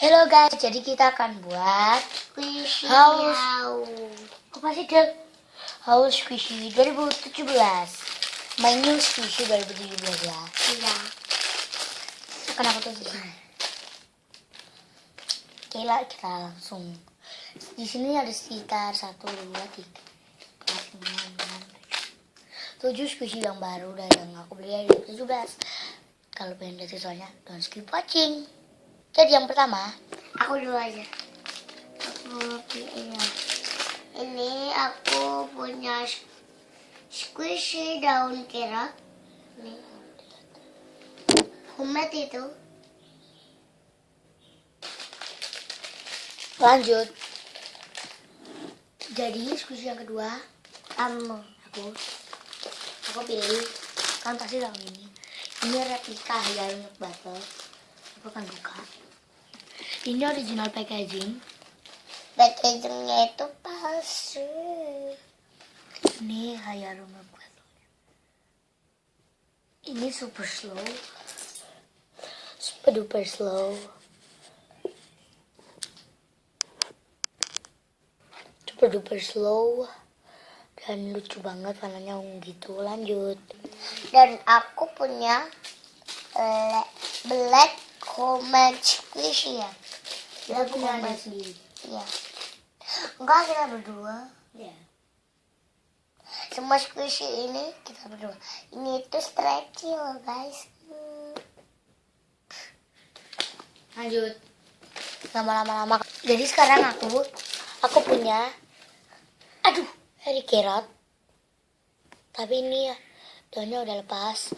Halo guys, jadi kita akan buat Squishy House. house. apa sih Del? House Squishy 2017. My new Squishy 2017 ya. Iya. Akan aku tulis di sini. Oke lah, kita langsung. Di sini ada sekitar 1, 2, 3, 4, 5, 6, 7 Squishy yang baru dan yang aku beli dari 17. Kalau pengen lihat visualnya, don't skip watching. Jadi yang pertama, Aku dulu aja. Aku pilih. Ini aku punya squishy daun carrot. Nih. Homemade itu. lanjut. Jadi Squishy yang kedua, Kamu. aku pilih, kan pasti tahu ini. Ini replika dari Milk Bottle. Aku akan buka. Ini original packaging. Packagingnya itu palsu. Ini Hayaru Milk Bottle. Ini super slow, super duper slow, super duper slow, dan lucu banget warnanya ungu gitu. Lanjut. Dan aku punya black homemade squishy ya. Kita punya ada sendiri. Iya. Enggak, kita berdua. Ya. Semua squishy ini kita berdua. Ini tuh stretchy loh guys. Lanjut. Lama-lama. Jadi sekarang aku punya, dari carrot. Tapi ini ya, daunnya udah lepas.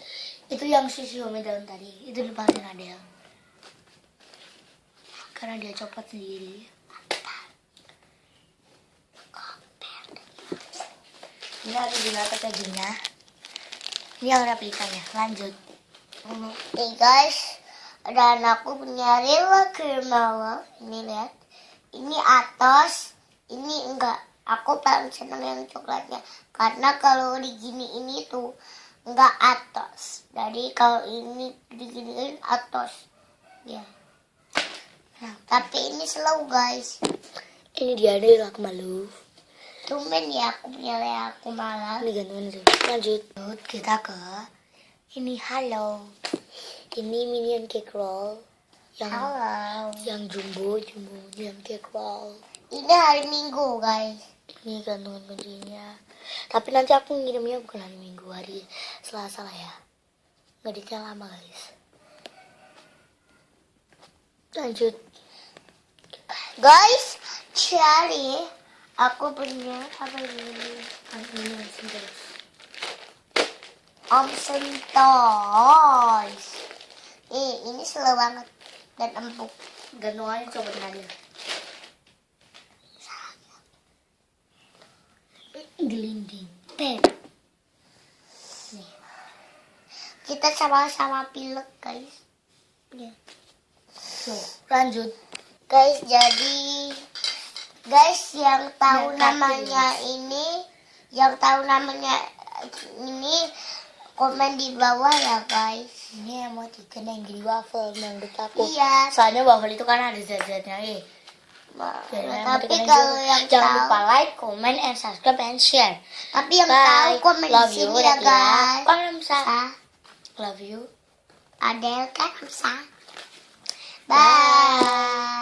Itu yang sisi home daun tadi. Itu lepasin Adel. Karena dia copot sendiri. Ini original packagingnya. Ini yang replikanya. Lanjut. Nih guys, dan aku punya Rilla Creamella. Ini lihat. Ini atas, ini enggak. Aku paling seneng yang coklatnya. Karena kalau diginiin itu enggak atas. Jadi kalau ini diginiin atas. Ya. Nah, tapi ini slow guys. Ini dia dari Lakmalu. Tumben ya aku punya aku malah. Ini gantungan itu. Lanjut. Kita ke ini Halo. Ini minion cake roll yang Halo. yang jumbo minion cake roll. Ini hari Minggu guys. Ini gantungan kuncinya. Tapi nanti aku ngirimnya bukan hari Minggu, hari Selasa lah ya. Ngeditnya lama guys. Lanjut. Guys, cari aku punya apa ini? Ini langsung terus. Omsen Toys. Ini slow banget dan empuk. Gantungannya coba Nadia. Gelinding. Nih. Kita sama-sama pilek guys. Ya. So, lanjut. Guys, jadi guys yang tahu Yang namanya komen di bawah ya guys. Ini emoticon yang gini waffle menurut aku. Iya. Soalnya waffle itu kan ada zat-zatnya. Tapi kalau yang jangan tahu, lupa like, comment, and subscribe and share. tapi yang Bye. tahu komen di Love you, sini ya guys. Kamsa. Ah, Love you. Adel kan Bye.